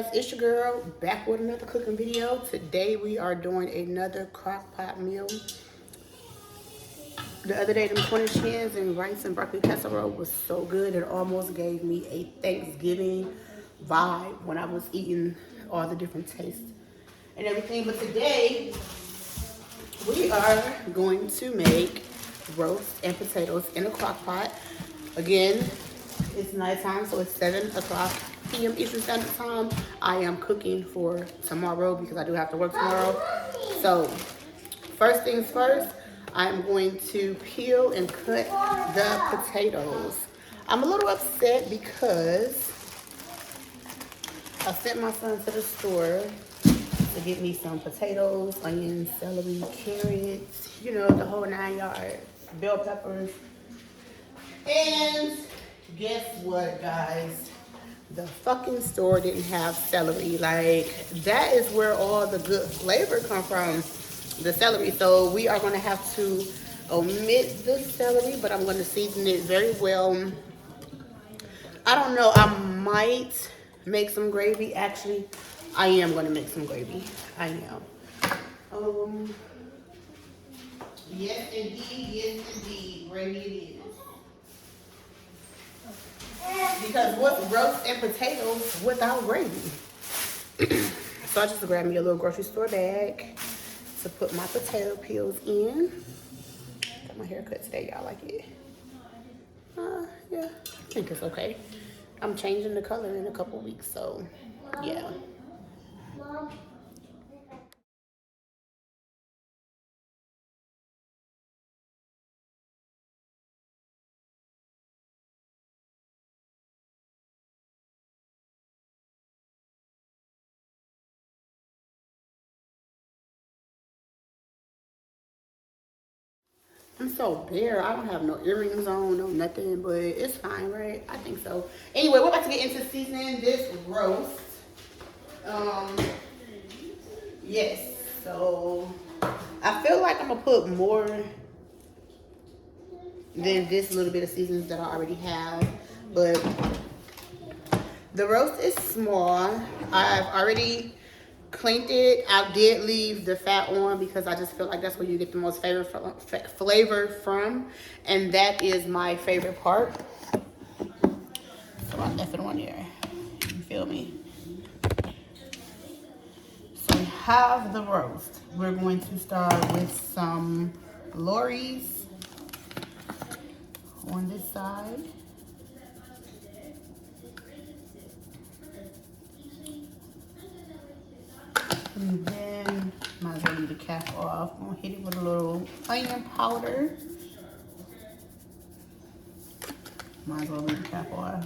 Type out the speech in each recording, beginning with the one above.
guys, it's your girl back with another cooking video. Today we are doing another crock pot meal. The other day them corn chins and rice and broccoli casserole was so good it almost gave me a Thanksgiving vibe when I was eating all the different tastes and everything. But today we are going to make roast and potatoes in a crock pot. Again, it's nighttime, so it's 7 o'clock p.m. Eastern Standard Time. I am cooking for tomorrow because I do have to work tomorrow. So, first things first, I'm going to peel and cut the potatoes. I'm a little upset because I sent my son to the store to get me some potatoes, onions, celery, carrots, you know, the whole 9 yards, bell peppers. And guess what, guys? The fucking store didn't have celery. Like, that is where all the good flavor come from, the celery. So we are going to have to omit the celery, but I'm going to season it very well. I don't know. I might make some gravy. Actually, I am going to make some gravy. I am. Yes, indeed. Gravy it is. Because what's roast and potatoes without gravy? So I just grabbed me a little grocery store bag to put my potato peels in. Got my hair cut today, y'all like it? Yeah, I think it's okay. I'm changing the color in a couple weeks, so yeah. I'm so bare. I don't have no earrings on, no nothing, but it's fine, right? I think so. Anyway, we're about to get into seasoning this roast. Yes. So I feel like I'm gonna put more than this little bit of seasonings that I already have, but the roast is small. I've already cleaned it. I did leave the fat on because I just feel like that's where you get the most flavor from, and that is my favorite part. So I left it on there. You feel me? So we have the roast. We're going to start with some Lorry's on this side. And then, might as well leave the cap off. I'm gonna hit it with a little onion powder. Might as well leave the cap off.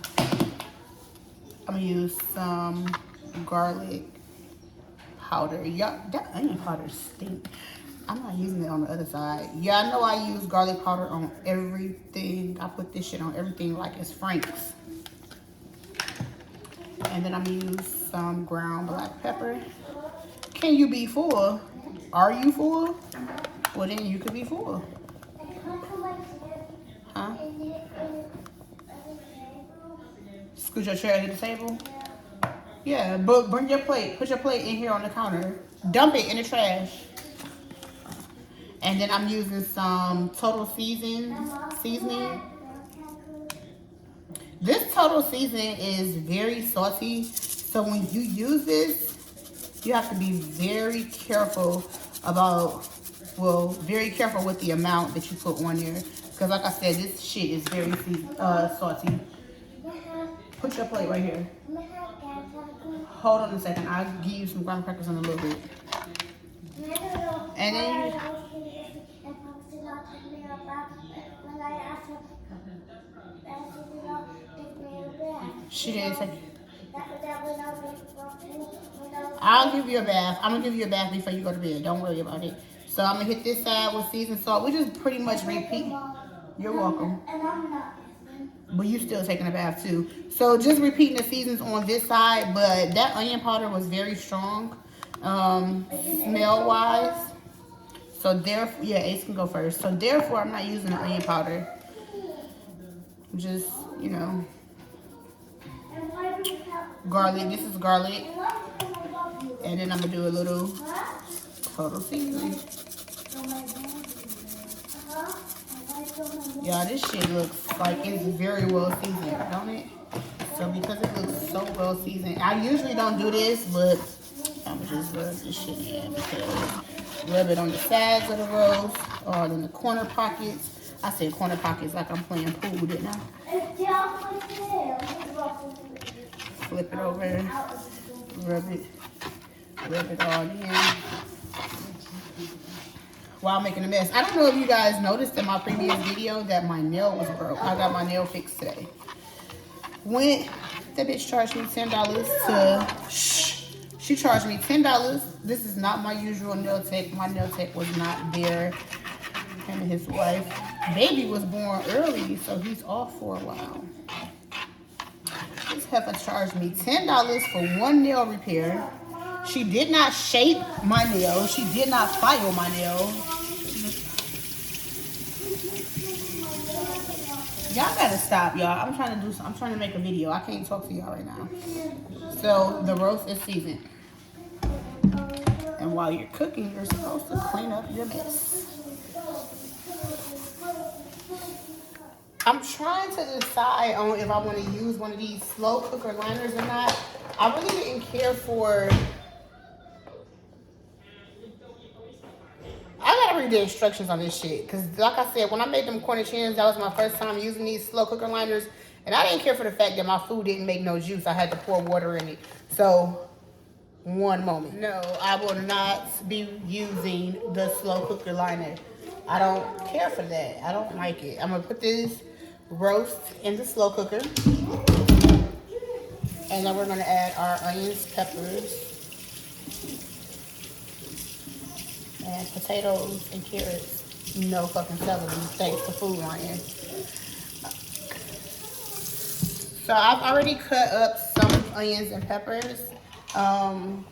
I'm gonna use some garlic powder. Y'all, that onion powder stinks. I'm not using it on the other side. Yeah, I know I use garlic powder on everything. I put this shit on everything like it's Frank's. And then I'm gonna use some ground black pepper. Can you be full? Are you full? Well, then you could be full. Huh? Scoot your chair to the table? Yeah, but bring your plate. Put your plate in here on the counter. Dump it in the trash. And then I'm using some Total Seasoning. This Total Seasoning is very salty. So when you use this, you have to be very careful about, very careful with the amount that you put on there. Because like I said, this shit is very salty. Put your plate right here. Hold on a second. I'll give you some graham crackers in a little bit. And then she didn't say. I'll give you a bath. I'm gonna give you a bath before you go to bed. Don't worry about it. So I'm gonna hit this side with seasoned salt. We just pretty much repeat. You're welcome. But you still taking a bath too. So just repeating the seasons on this side. But that onion powder was very strong, smell wise. So therefore, yeah, Ace can go first. So therefore, I'm not using the onion powder. Just, you know, garlic. This is garlic. And then I'm gonna do a little total seasoning. Y'all, this shit looks like it's very well seasoned, don't it? So because it looks so well seasoned, I usually don't do this, but I'm gonna just rub this shit in because rub it on the sides of the roast or in the corner pockets. I said corner pockets like I'm playing pool, didn't I? Flip it over, rub it all in while making a mess. I don't know if you guys noticed in my previous video that my nail was broke. I got my nail fixed today. When that bitch charged me $10 to, she charged me $10. This is not my usual nail tech. My nail tech was not there. Him and his wife. Baby was born early, so he's off for a while. This heifer charged me $10 for one nail repair. She did not shape my nail. She did not file my nail. Y'all gotta stop, y'all. I'm trying to do something. I'm trying to make a video. I can't talk to y'all right now. So the roast is seasoned. And while you're cooking, you're supposed to clean up your mess. I'm trying to decide on if I want to use one of these slow cooker liners or not. I really didn't care for... I gotta read the instructions on this shit. Because like I said, when I made them corner chins, that was my first time using these slow cooker liners. And I didn't care for the fact that my food didn't make no juice. I had to pour water in it. So, one moment. No, I will not be using the slow cooker liner. I don't care for that. I don't like it. I'm gonna put this roast in the slow cooker. And then we're gonna add our onions, peppers, and potatoes and carrots. No fucking celery, thanks to Food Lion. So I've already cut up some onions and peppers. Some,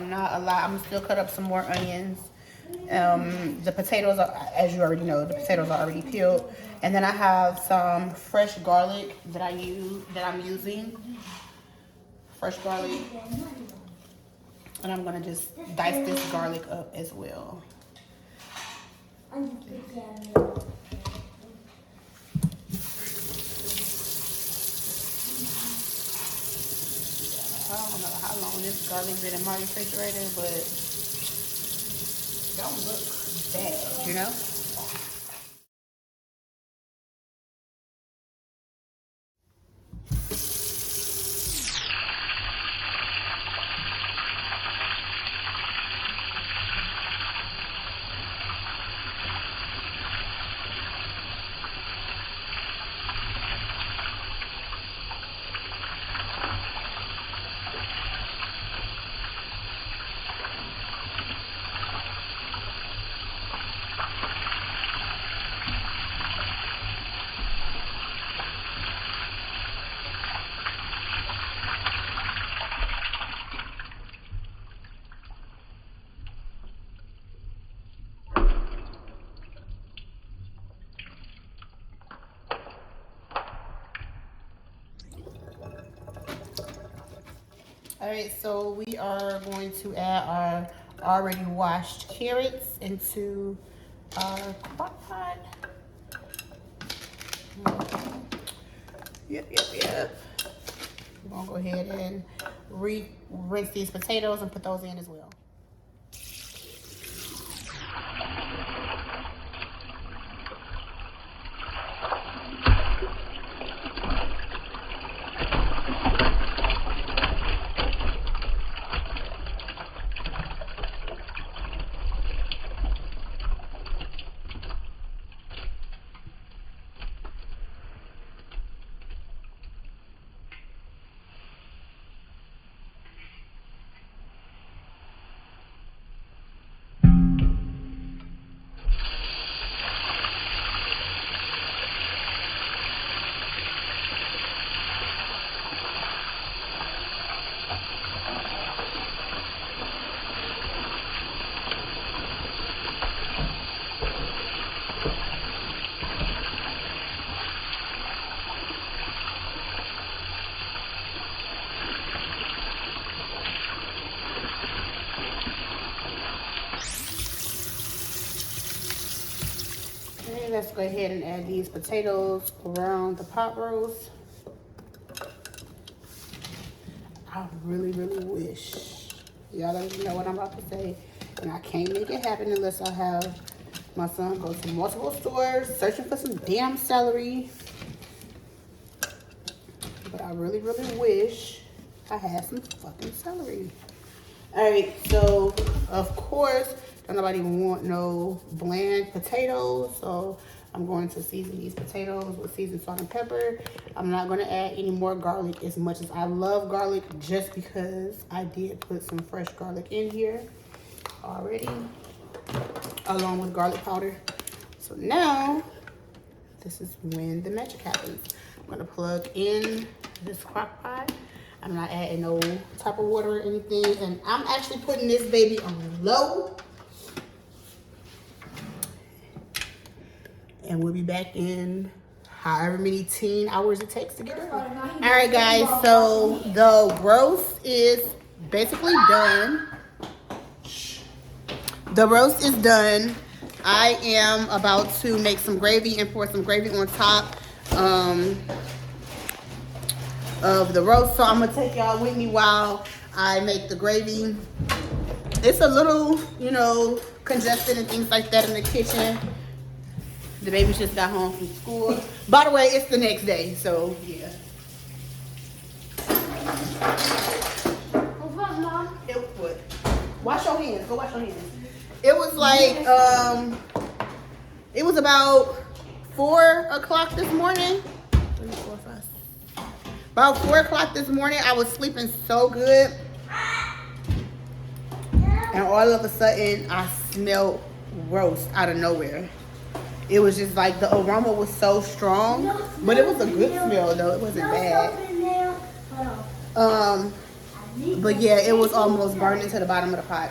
not a lot. I'm still cut up some more onions. The potatoes are, as you already know, the potatoes are already peeled. And then I have some fresh garlic that I'm using. Fresh garlic. And I'm gonna just dice this garlic up as well. I don't know how long this garlic's been in my refrigerator, but it don't look bad, you know? All right, so we are going to add our already washed carrots into our crock pot. Yep. We're gonna go ahead and rinse these potatoes and put those in as well. let's go ahead and add these potatoes around the pot roast. I really, really wish, y'all don't even know what I'm about to say, and I can't make it happen unless I have my son go to multiple stores searching for some damn celery. But I really, really wish I had some fucking celery. All right, so of course, don't nobody want no bland potatoes, so I'm going to season these potatoes with seasoned salt and pepper. I'm not going to add any more garlic as much as I love garlic, just because I did put some fresh garlic in here already, along with garlic powder. So now, this is when the magic happens. I'm going to plug in this crock pot. I'm not adding no type of water or anything, and I'm actually putting this baby on low. And we'll be back in however many teen hours it takes to get ready. All right, guys, so the roast is basically done. The roast is done. I am about to make some gravy and pour some gravy on top of the roast. So I'm gonna take y'all with me while I make the gravy. It's a little, you know, congested and things like that in the kitchen. The baby just got home from school. By the way, it's the next day, so yeah. What's up, Mom? Wash your hands. Go wash your hands. It was like, it was about 4 o'clock this morning. 3, 4, 5. About 4 o'clock this morning, I was sleeping so good. And all of a sudden, I smelled roast out of nowhere. It was just like the aroma was so strong, but it was a good smell though. It wasn't bad. But yeah, it was almost burning to the bottom of the pot.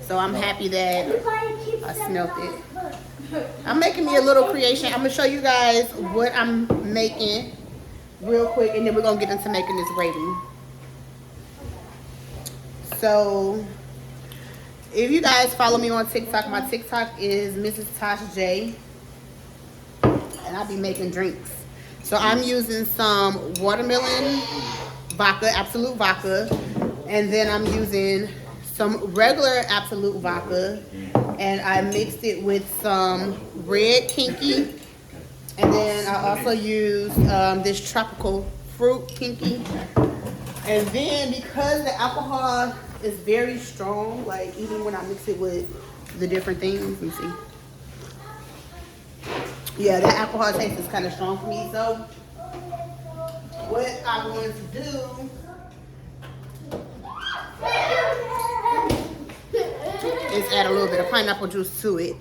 So I'm happy that I smelled it. I'm making me a little creation. I'm gonna show you guys what I'm making real quick, and then we're gonna get into making this gravy. So, if you guys follow me on TikTok, my TikTok is Mrs. Tosh J, and I'll be making drinks. So I'm using some watermelon vodka, Absolute vodka, and then I'm using some regular Absolute vodka, and I mixed it with some red Kinky, and then I also used this tropical fruit Kinky. And then because the alcohol is very strong, like even when I mix it with the different things, let me see. Yeah, that alcohol taste is kind of strong for me. So what I'm going to do is add a little bit of pineapple juice to it.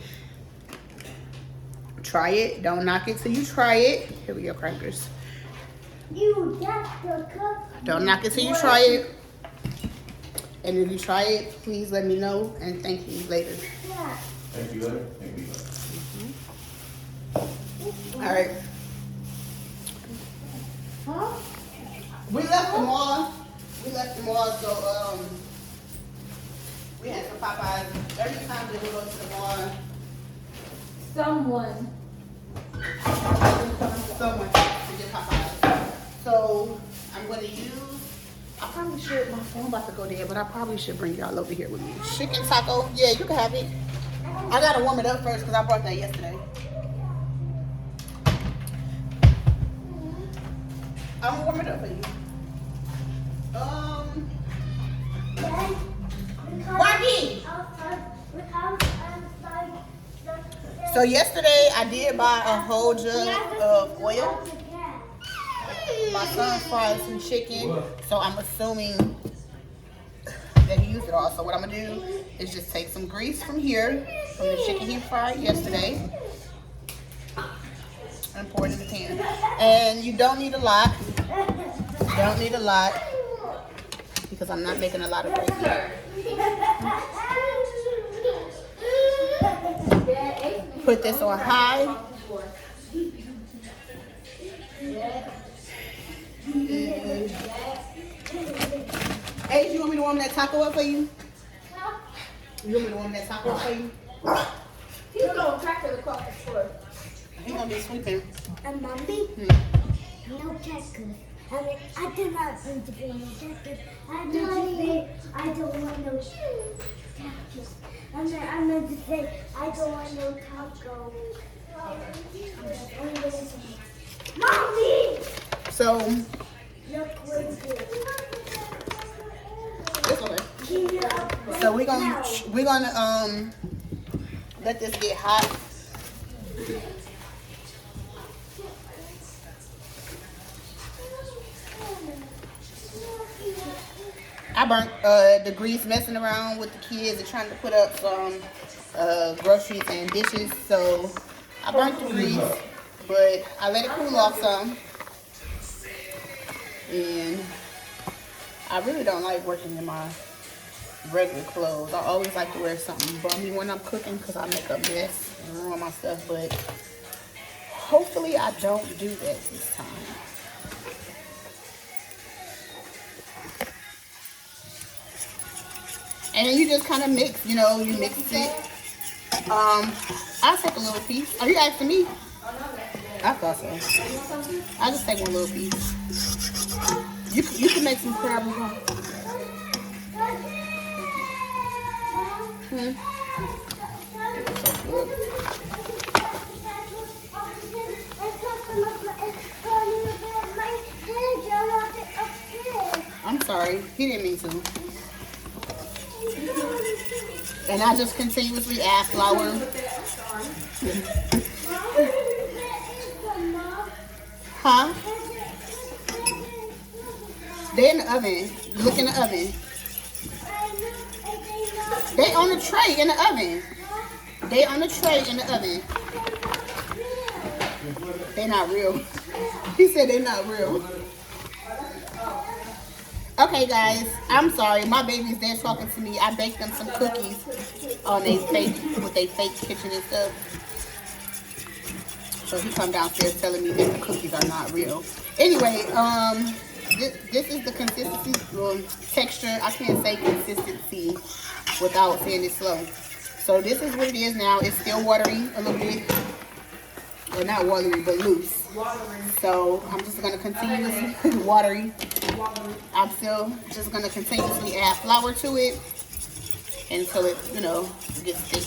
Try it. Don't knock it till you try it. Here we go, crackers. Don't knock it till you try it. And if you try it, please let me know, and thank you later. Thank you later. Thank you later. All right. We left the mall. So we had some Popeyes. Every time that we go to the mall, Someone to get Popeyes. So I'm going to use. I probably should. My phone about to go dead, but I probably should bring y'all over here with me. Chicken taco. Yeah, you can have it. I gotta warm it up first because I brought that yesterday. I'm gonna warm it up for you. Rocky. So yesterday I did buy a whole jug of oil. My son fried some chicken, so I'm assuming that he used it all. So what I'm gonna do is just take some grease from here, from the chicken he fried yesterday, and pour it in the pan. And you don't need a lot. Because I'm not making a lot of gravy. Put this on high. Hey, you want me to warm that taco up for you? You want me to warm that taco up for you? He's going back to the coffee store. He gonna be sleeping. And mommy? No cactus. I mean, I did not want to be no cactus. I meant to say I don't want no cactus. I meant to say I don't want no taco. Mommy! So, Look what's good. this way. So we're gonna let this get hot. I burnt the grease messing around with the kids and trying to put up some groceries and dishes. So I burnt the grease, but I let it cool off some. And I really don't like working in my regular clothes. I always like to wear something bummy when I'm cooking because I make a mess and ruin my stuff. But hopefully I don't do that this time. And then you just kind of mix, you know, you mix it. I'll take a little piece. Are you asking me? I thought so. I'll just take one little piece. You can make some crab roux. I'm sorry, he didn't mean to. And I just continuously add flour. Huh? They in the oven. Look in the oven. They on the tray in the oven. They on the tray in the oven. They not real. He said they not real. Okay, guys, I'm sorry. My baby's there talking to me. I baked them some cookies on they fake with they fake kitchen and stuff. So he come downstairs telling me that the cookies are not real. Anyway, this is the consistency, texture. I can't say consistency without saying it slow. So this is what it is now. It's still watery a little bit. Well, not watery, but loose. So I'm just gonna continuously watery. I'm still just gonna continuously add flour to it until it, you know, gets thick.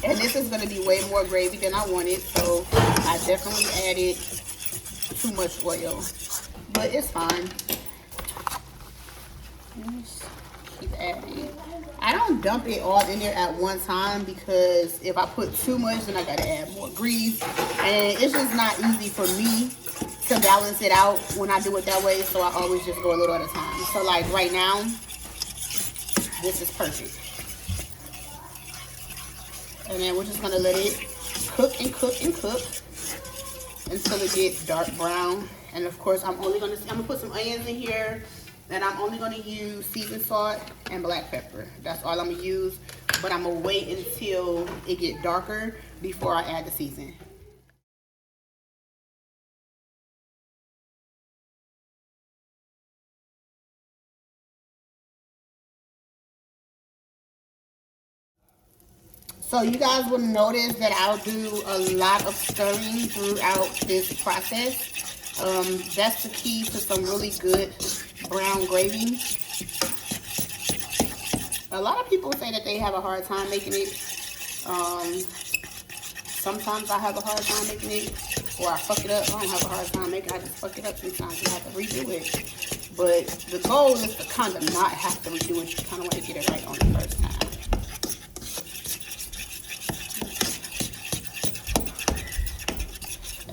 And this is gonna be way more gravy than I wanted, so I definitely added too much oil, but it's fine. Just keep adding. I don't dump it all in there at one time because if I put too much, then I gotta add more grease, and it's just not easy for me to balance it out when I do it that way. So I always just go a little at a time. So like right now, this is perfect. And then we're just gonna let it cook and cook and cook until it gets dark brown. And of course, I'm gonna put some onions in here, and I'm only gonna use seasoned salt and black pepper. That's all I'm gonna use. But I'm gonna wait until it gets darker before I add the seasoning. So you guys will notice that I'll do a lot of stirring throughout this process. That's the key to some really good brown gravy. A lot of people say that they have a hard time making it. Sometimes I have a hard time making it, or I fuck it up. I don't have a hard time making it. I just fuck it up sometimes and have to redo it. But the goal is to kind of not have to redo it. You kind of want to get it right on the first time.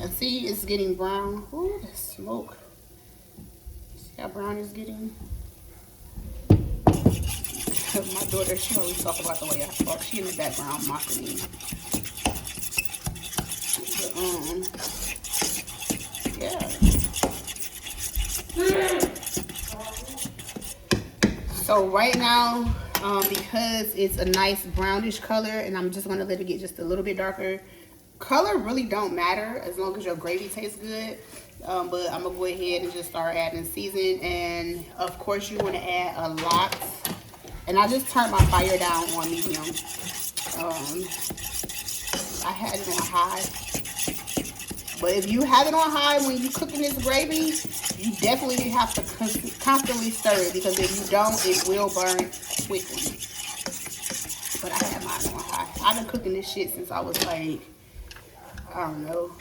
And see, it's getting brown. Ooh, the smoke. See how brown it's getting? My daughter, she always talk about the way I talk. She in the background mocking me. But, yeah. So right now, because it's a nice brownish color, and I'm just gonna let it get just a little bit darker. Color really don't matter as long as your gravy tastes good. But I'm gonna go ahead and just start adding seasoning, and of course you want to add a lot And I just turned my fire down on medium. I had it on high. But if you have it on high when you cooking this gravy, you definitely have to constantly stir it, because if you don't, it will burn quickly. But I had mine on high. I've been cooking this shit since I was like, I don't know,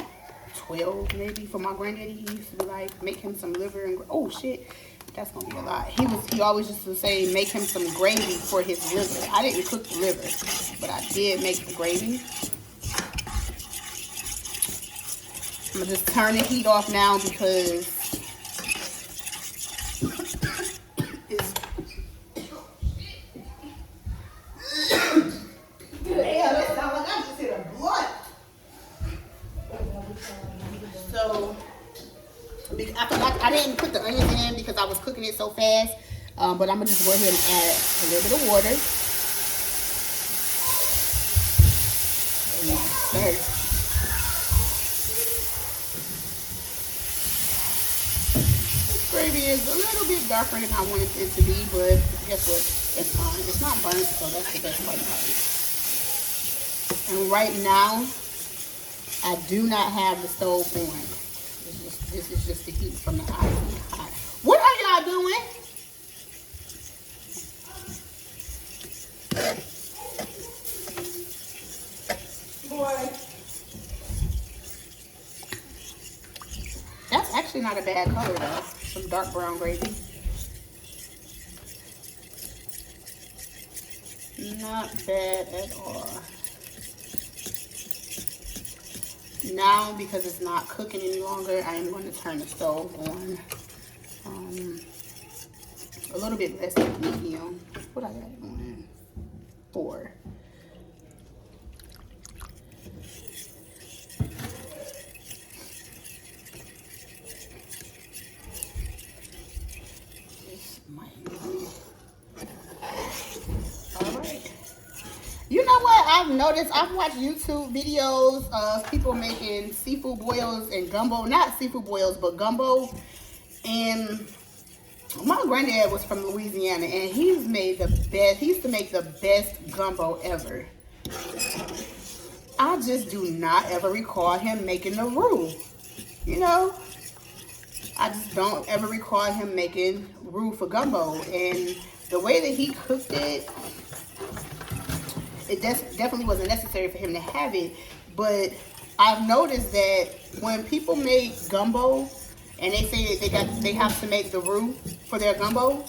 12 maybe. For my granddaddy, he used to be like, make him some liver and, oh shit, that's gonna be a lot. He always used to say, make him some gravy for his liver. I didn't cook the liver, but I did make the gravy. I'm gonna just turn the heat off now because it's damn, that sounds like I just hit a blunt. So I didn't put the onions in because I was cooking it so fast. But I'm gonna just go ahead and add a little bit of water. And stir. Gravy is a little bit darker than I wanted it to be, but guess what? It's fine. It's not burnt, so that's the best part about it. And right now, I do not have the stove on. This is just the heat from the ice. What are y'all doing? Boy. That's actually not a bad color though. Some dark brown gravy. Not bad at all. Now, because it's not cooking any longer, I am going to turn the stove on a little bit less than medium. What I got it on? 4. This might be. All right. You know what I've noticed? I've watched YouTube videos of people making seafood boils and gumbo. Not seafood boils, but gumbo. And my granddad was from Louisiana, and he's made the best. He used to make the best gumbo ever. I just do not ever recall him making the roux. You know? I just don't ever recall him making roux for gumbo. And the way that he cooked it, it definitely wasn't necessary for him to have it. But I've noticed that when people make gumbo and they say that they have to make the roux for their gumbo,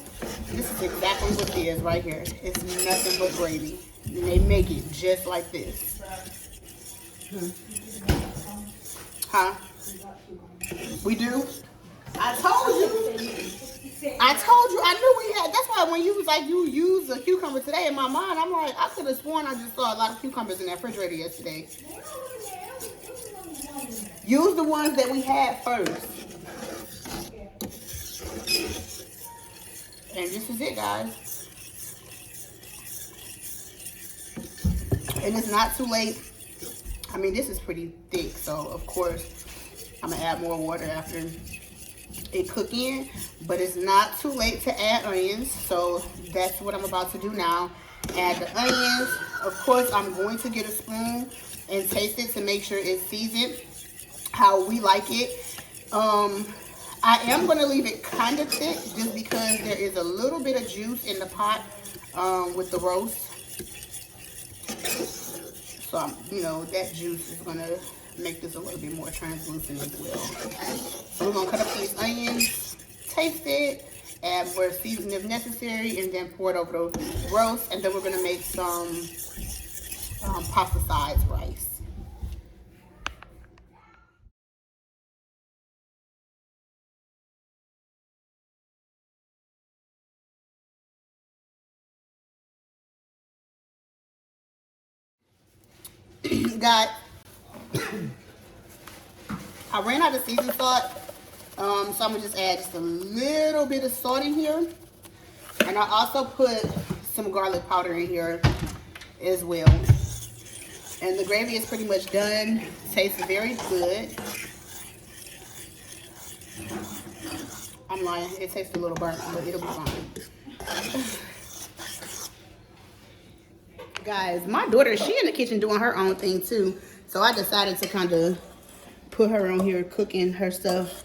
this is exactly what it is right here. It's nothing but gravy. And they make it just like this. Huh? We do? I told you. I knew we had. That's why when you was like, you used a cucumber today, in my mind, I'm like, I could have sworn I just saw a lot of cucumbers in that refrigerator yesterday. Use the ones that we had first. And this is it, guys. And it's not too late. I mean, this is pretty thick, so of course I'm gonna add more water after it cook in, but it's not too late to add onions, so that's what I'm about to do now. Add the onions. Of course, I'm going to get a spoon and taste it to make sure it's seasoned how we like it. I am going to leave it kind of thick just because there is a little bit of juice in the pot with the roast. So, you know, that juice is going to make this a little bit more translucent as well. So we're going to cut up these onions, taste it, add more seasoning if necessary, and then pour it over the roast. And then we're going to make some pasta sides rice. Got I ran out of seasoning salt, so I'm gonna just add just a little bit of salt in here, and I also put some garlic powder in here as well. And the gravy is pretty much done. Tastes very good. I'm lying, it tastes a little burnt, but it'll be fine. Guys, my daughter, she in the kitchen doing her own thing too. So I decided to kind of put her on here cooking her stuff.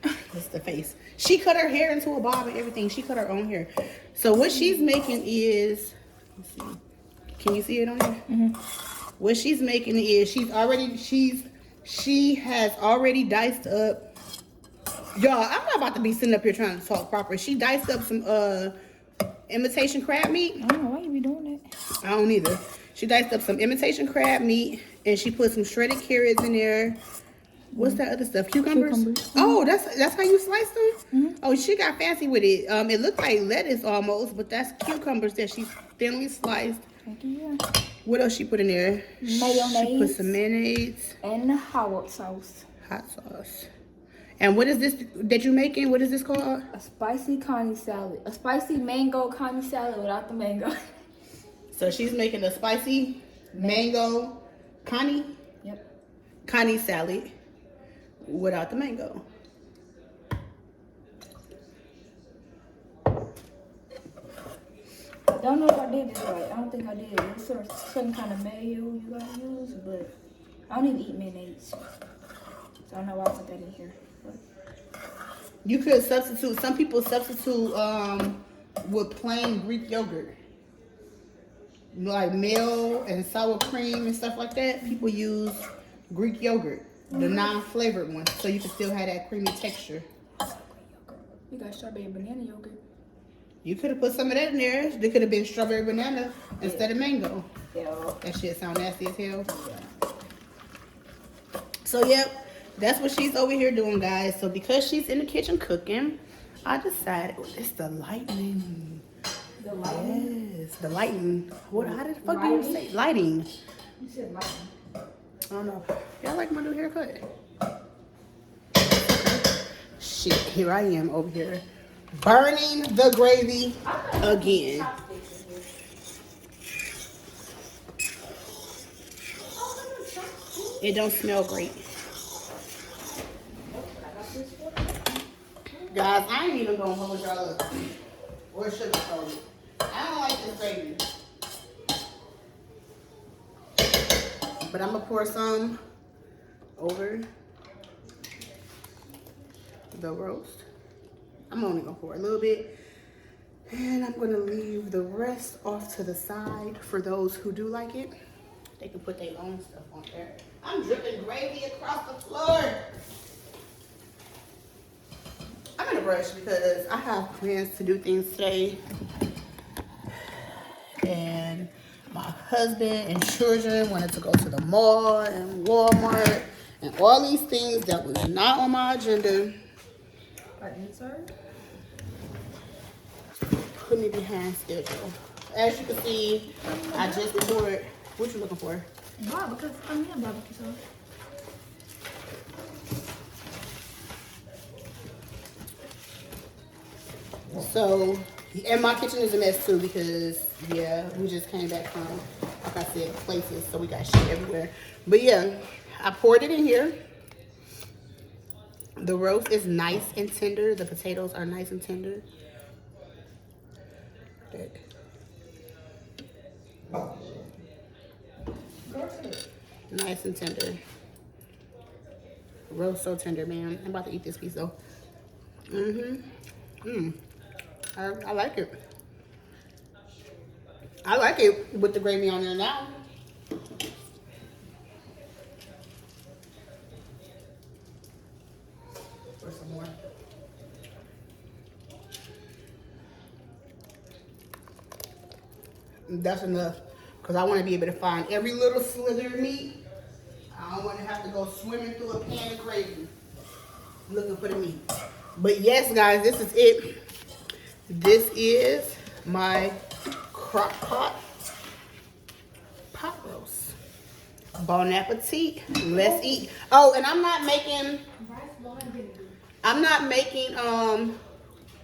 That's the face. She cut her hair into a bob and everything. She cut her own hair. So what she's making is, let's see. Can you see it on here? Mm-hmm. What she's making is she has already diced up. Y'all, I'm not about to be sitting up here trying to talk proper. She diced up some imitation crab meat. I don't know why you be doing that. I don't either. She diced up some imitation crab meat and she put some shredded carrots in there. What's that other stuff? Cucumbers? Oh, that's how you slice them? Mm-hmm. Oh, she got fancy with it. It looked like lettuce almost, but that's cucumbers that she thinly sliced. Thank you. What else she put in there? Mayonnaise. She put some mayonnaise. And hot sauce. Hot sauce. And what is this that you making? What is this called? A spicy connie salad. A spicy mango connie salad without the mango. So she's making a spicy mango connie? Yep. Connie salad without the mango. I don't know if I did this right. I don't think I did. It's certain kind of mayo you gotta use, but I don't even eat mayonnaise. So I don't know why I put that in here. But You could substitute, some people substitute with plain Greek yogurt. Like milk and sour cream and stuff like that. People use Greek yogurt, the non-flavored one, so you can still have that creamy texture. you got strawberry banana yogurt. You could have put some of that in there. There could have been strawberry banana instead of mango. Yeah. That shit sound nasty as hell. So, yep, that's what she's over here doing, guys. So, because she's in the kitchen cooking, I decided, it's the lightning. The lighting? Yes, the lighting. How did the fuck do you say? Lighting. You said lighting. I don't know. Y'all like my new haircut? Shit, here I am over here burning the gravy again. It don't smell great. Guys, I ain't even gonna hold y'all up or sugarcoat it. I don't like this gravy. But I'm gonna pour some over the roast. I'm only gonna pour a little bit. And I'm gonna leave the rest off to the side for those who do like it. They can put their own stuff on there. I'm dripping gravy across the floor. I'm in a rush because I have plans to do things today. And my husband and children wanted to go to the mall and Walmart and all these things that was not on my agenda. Put me behind schedule. As you can see, I just poured. What you looking for? Barbecue. I mean, barbecue sauce. So, and my kitchen is a mess too because, yeah, we just came back from, like I said, places, so we got shit everywhere. But yeah, I poured it in here. The roast is nice and tender. The potatoes are nice and tender. Nice and tender. Roast so tender, man. I'm about to eat this piece though. I like it. I like it with the gravy on there now. For some more. That's enough. Because I want to be able to find every little slither of meat. I don't want to have to go swimming through a pan of gravy looking for the meat. But yes, guys, this is it. This is my crock pot roast. Bon appetit. Let's eat. Oh, and I'm not making,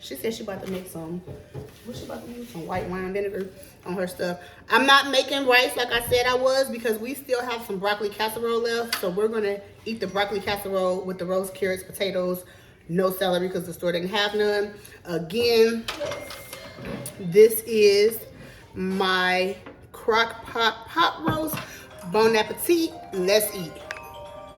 she said she about to make some, what's she about to use? Some white wine vinegar on her stuff. I'm not making rice like I said I was because we still have some broccoli casserole left. So we're going to eat the broccoli casserole with the roast carrots, potatoes, no celery because the store didn't have none. Again, this is my crock pot pot roast. Bon appetit. Let's eat.